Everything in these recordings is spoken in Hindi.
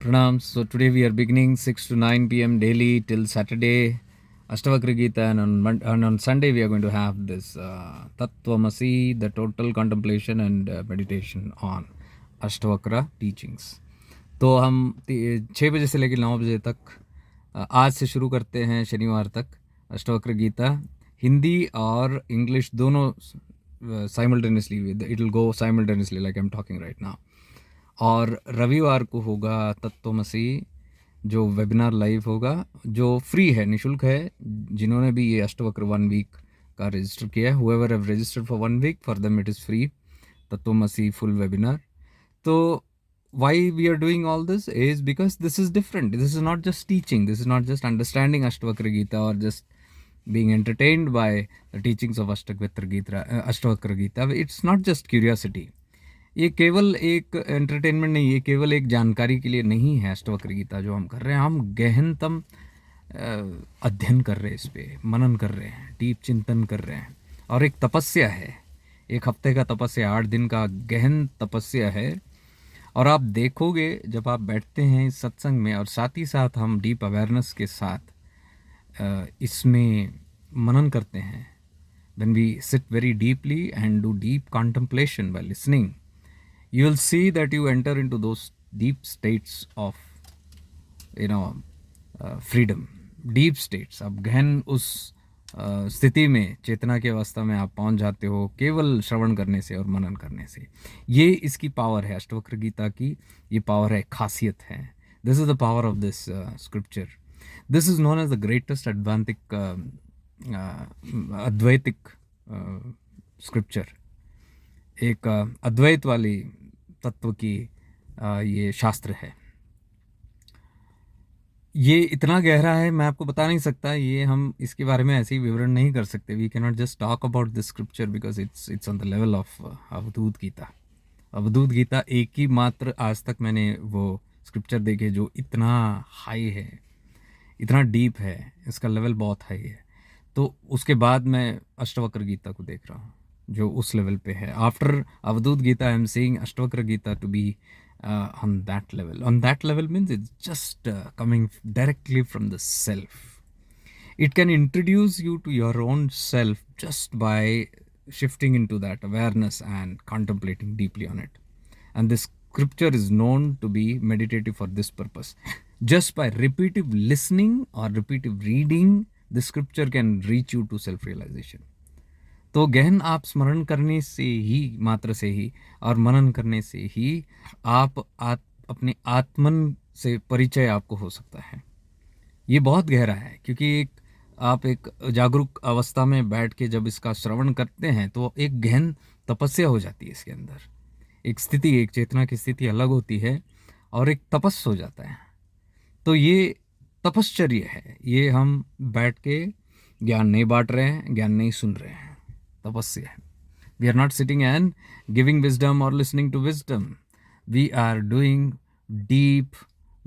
Pranam. So today we are beginning 6 to 9 p.m. daily till Saturday, Ashtavakra Gita, and on Sunday we are going to have this Tattvamasi, the total contemplation and meditation on Ashtavakra teachings. तो हम 6 बजे से लेकर 9 बजे तक आज से शुरू करते हैं शनिवार तक अष्टवक्र गीता हिंदी और इंग्लिश दोनों simultaneously it will go simultaneously like I am talking right now. और रविवार को होगा तत्वमसी जो वेबिनार लाइव होगा, जो फ्री है, निशुल्क है। जिन्होंने भी ये अष्टवक्र 1 वीक का रजिस्टर किया है, whoever have registered for 1 week, for them it is free Tattvamasi full webinar. तो why we are doing all this is because this is different. This is not just teaching, this is not just understanding Ashtavakra Gita or just being entertained by the teachings of Ashtavakra Gita. It's not just curiosity. ये केवल एक एंटरटेनमेंट नहीं, ये केवल एक जानकारी के लिए नहीं है। अष्टवक्र गीता जो हम कर रहे हैं, हम गहनतम अध्ययन कर रहे हैं, इस पे मनन कर रहे हैं, डीप चिंतन कर रहे हैं। और एक तपस्या है, 1 हफ्ते का तपस्या, 8 दिन का गहन तपस्या है। और आप देखोगे जब आप बैठते हैं इस सत्संग में और साथ ही साथ हम डीप अवेयरनेस के साथ इसमें मनन करते हैं, when we sit very deeply and do deep contemplation by listening, you will see that you enter into those deep states of freedom, deep states। अब गहन उस स्थिति में, चेतना की अवस्था में आप पहुंच जाते हो केवल श्रवण करने से और मनन करने से। ये इसकी पावर है, अष्टवक्र गीता की ये पावर है, खासियत है। This is the power of this scripture. This is known as the greatest Advaitic scripture. एक अद्वैत वाली तत्व की ये शास्त्र है। ये इतना गहरा है, मैं आपको बता नहीं सकता। ये हम इसके बारे में ऐसे ही विवरण नहीं कर सकते। We can not just talk about this scripture because it's on the level of Avadhuta Gita. Avadhuta Gita एक ही मात्र आज तक मैंने वो स्क्रिप्चर देखे जो इतना हाई है, इतना डीप है, इसका लेवल बहुत हाई है। तो उसके बाद मैं अष्टवक्र गीता को देख रहा हूँ जो उस लेवल पे है। After Avadhut Gita I am seeing Ashtavakra Gita to be on that level. On that level means it's just coming directly from the self. It can introduce you to your own self just by shifting into that awareness and contemplating deeply on it. And this scripture is known to be meditative for this purpose. Just by repeative listening or repeative reading, the scripture can reach you to self-realization. तो गहन आप स्मरण करने से ही, मात्र से ही, और मनन करने से ही आप अपने आत्मन से परिचय आपको हो सकता है। ये बहुत गहरा है क्योंकि आप एक जागरूक अवस्था में बैठ के जब इसका श्रवण करते हैं तो एक गहन तपस्या हो जाती है इसके अंदर। एक स्थिति, एक चेतना की स्थिति अलग होती है और एक तपस् हो जाता है। तो ये तपश्चर्य है, ये हम बैठ के ज्ञान नहीं बांट रहे हैं, ज्ञान नहीं सुन रहे हैं, तपस्या है। We are not sitting and giving wisdom or listening to wisdom. We are doing deep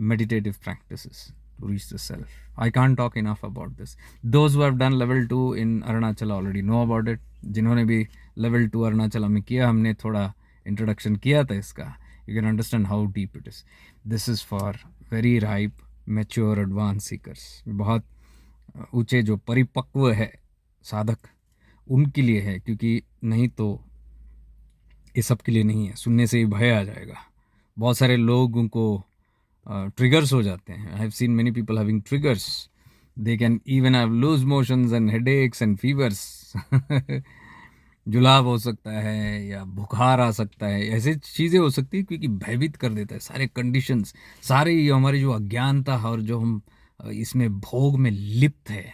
meditative practices to reach the self. I can't talk enough about this. Those who have done level 2 in Arunachal already know about it. जिन्होंने भी level 2 अरुणाचल में किया, हमने थोड़ा introduction किया था इसका, you can understand how deep it is. This is for very ripe, mature, advanced seekers. बहुत ऊंचे जो परिपक्व है साधक, उनके लिए है, क्योंकि नहीं तो ये सब के लिए नहीं है। सुनने से ही भय आ जाएगा। बहुत सारे लोगों को ट्रिगर्स हो जाते हैं। I have seen many people having triggers. They can even have loose motions and headaches and fevers. जुलाब हो सकता है या बुखार आ सकता है, ऐसी चीज़ें हो सकती है क्योंकि भयभीत कर देता है। सारे कंडीशंस, सारे हमारी जो अज्ञानता और जो हम इसमें भोग में लिप्त है,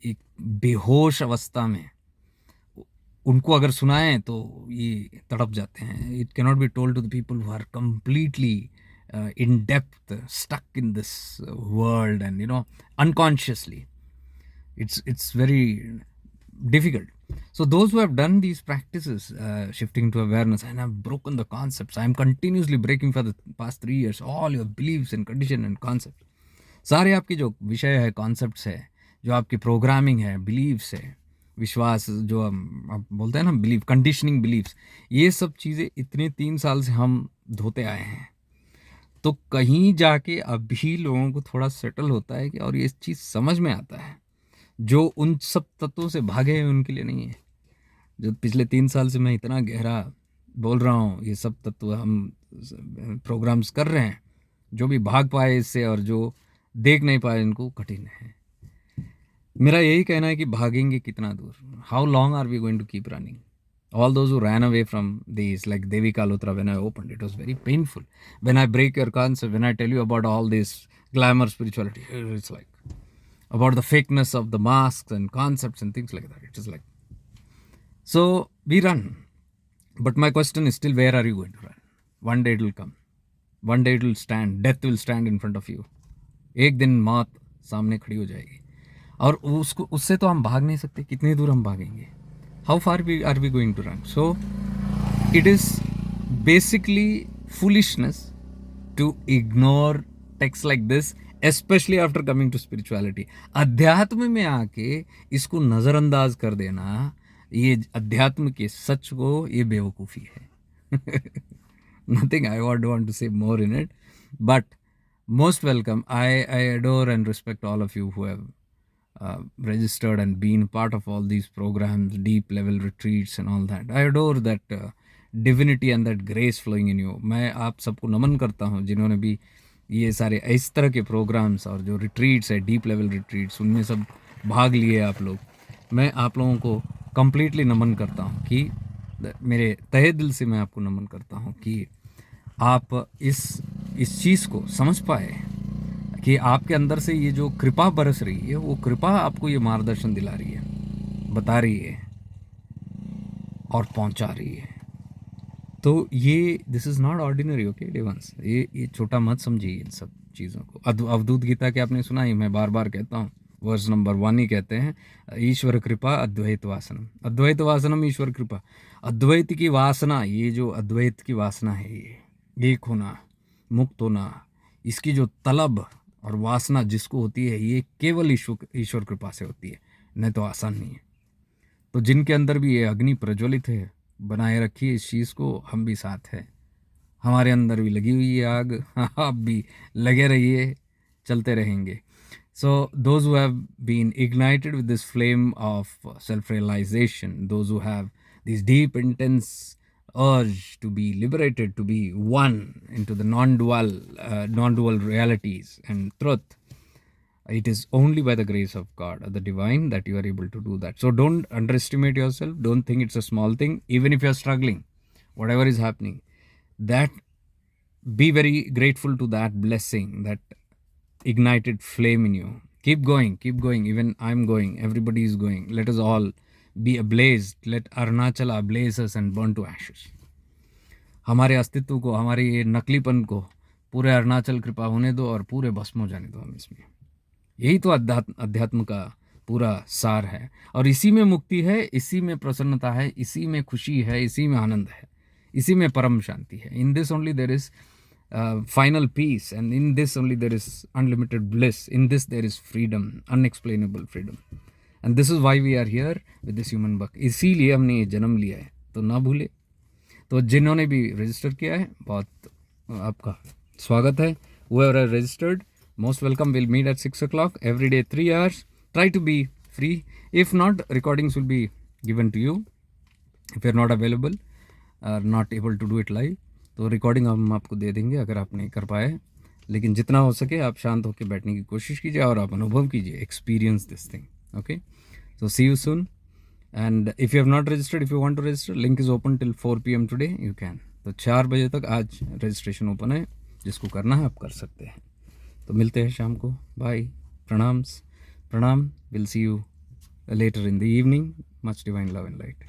एक बेहोश अवस्था में, उनको अगर सुनाएं तो ये तड़प जाते हैं। It can not be told to the people who are completely in depth, stuck in this world and unconsciously. It's very difficult. So those who have done these practices, shifting to awareness, and have broken the concepts, I am continuously breaking for the past 3 years all your beliefs and condition and concepts. सारे आपके जो विषय है, कॉन्सेप्ट्स है, जो आपकी प्रोग्रामिंग है, बिलीव्स है, विश्वास, जो आप बोलते हैं ना बिलीव, कंडीशनिंग बिलीव्स, ये सब चीज़ें इतने 3 साल से हम धोते आए हैं। तो कहीं जाके अभी लोगों को थोड़ा सेटल होता है कि और ये चीज़ समझ में आता है, जो उन सब तत्वों से भागे हैं उनके लिए नहीं है। जो पिछले 3 साल से मैं इतना गहरा बोल रहा हूँ, ये सब तत्व हम प्रोग्राम्स कर रहे हैं, जो भी भाग पाए इससे और जो देख नहीं पाए इनको कठिन है। मेरा यही कहना है कि भागेंगे कितना दूर, how long are we going to keep running? All those who ran away from these, like Devi Kalotra, when I opened, it was very painful. When I break your concept, when I tell you about all this glamour spirituality, it's like about the fakeness of the masks and concepts and things like that. It is like, so we run. But my question is still, where are you going to run? One day it will come. One day it will stand. Death will stand in front of you. एक दिन मौत सामने खड़ी हो जाएगी और उसको उससे तो हम भाग नहीं सकते. कितनी दूर हम भागेंगे? How far are we going to run? So it is basically foolishness to ignore texts like this, especially after coming to spirituality. अध्यात्म में आके इसको नज़रअंदाज कर देना, ये अध्यात्म के सच को, ये बेवकूफ़ी है. Nothing I want to say more in it, but most welcome. I adore and respect all of you who have registered and been part of all these programs, deep level retreats and all that. I adore that divinity and that grace flowing in you. मैं आप सबको नमन करता हूँ जिन्होंने भी ये सारे इस तरह के प्रोग्राम्स और जो रिट्रीट्स है, डीप लेवल रिट्रीट्स, उनमें सब भाग लिए आप लोग. मैं आप लोगों को कम्प्लीटली नमन करता हूँ कि मेरे तहे दिल से मैं आपको नमन करता हूँ कि आप इस चीज़ को समझ पाए कि आपके अंदर से ये जो कृपा बरस रही है, वो कृपा आपको ये मार्गदर्शन दिला रही है, बता रही है और पहुंचा रही है. तो ये this is not ordinary. Okay डिवंस, ये छोटा मत समझिए इन सब चीज़ों को. अवधूत गीता के आपने सुना ही, मैं बार बार कहता हूँ, वर्स नंबर 1 ही कहते हैं, ईश्वर कृपा अद्वैत वासनम. अद्वैत वासनम ईश्वर कृपा. अद्वैत की वासना, ये जो अद्वैत की वासना है, ये एक होना, मुक्त होना, इसकी जो तलब और वासना जिसको होती है, ये केवल ईश्वर कृपा से होती है, नहीं तो आसान नहीं है. तो जिनके अंदर भी ये अग्नि प्रज्वलित है, बनाए रखिए इस चीज़ को. हम भी साथ हैं, हमारे अंदर भी लगी हुई है आग. आप भी लगे रहिए, चलते रहेंगे. So those who have been ignited with this flame of self-realization, those who have these deep, intense urge to be liberated, to be one into the non-dual realities and truth, it is only by the grace of God, the divine, that you are able to do that. So don't underestimate yourself. Don't think it's a small thing. Even if you're struggling, whatever is happening, that be very grateful to that blessing, that ignited flame in you. Keep going, keep going. Even I'm going, everybody is going. Let us all be ablaze. Let Arunachala ablaze us and burn to ashes. हमारे अस्तित्व को, हमारे ये नकलीपन को पूरे अरुणाचल कृपा होने दो और पूरे भस्म हो जाने दो हम इसमें. यही तो अध्यात्म का पूरा सार है. और इसी में मुक्ति है, इसी में प्रसन्नता है, इसी में खुशी है, इसी में आनंद है, इसी में परम शांति है. In this only there is final peace, and in this only there is unlimited bliss. In this there is freedom, unexplainable freedom, and this is why we are here with this human buck. इसीलिए हमने ये जन्म लिया है, तो ना भूले. तो जिन्होंने भी रजिस्टर किया है, बहुत आपका स्वागत है. whoever has registered, most welcome. We'll meet at 6 o'clock every day, 3 hours. Try to be free. If not, recordings will be given to you if you're not available or not able to do it live. तो रिकॉर्डिंग हम आपको दे देंगे अगर आप नहीं कर पाए. लेकिन जितना हो सके आप शांत होकर बैठने की कोशिश कीजिए और आप अनुभव कीजिए, experience this thing. Okay, so see you soon. And if you have not registered, if you want to register, link is open till 4 PM today. You can. तो 4 बजे तक आज रजिस्ट्रेशन ओपन है. जिसको करना है आप कर सकते हैं. तो मिलते हैं शाम को. बाय. प्रणाम. Will see you later in the evening. Much divine love and light.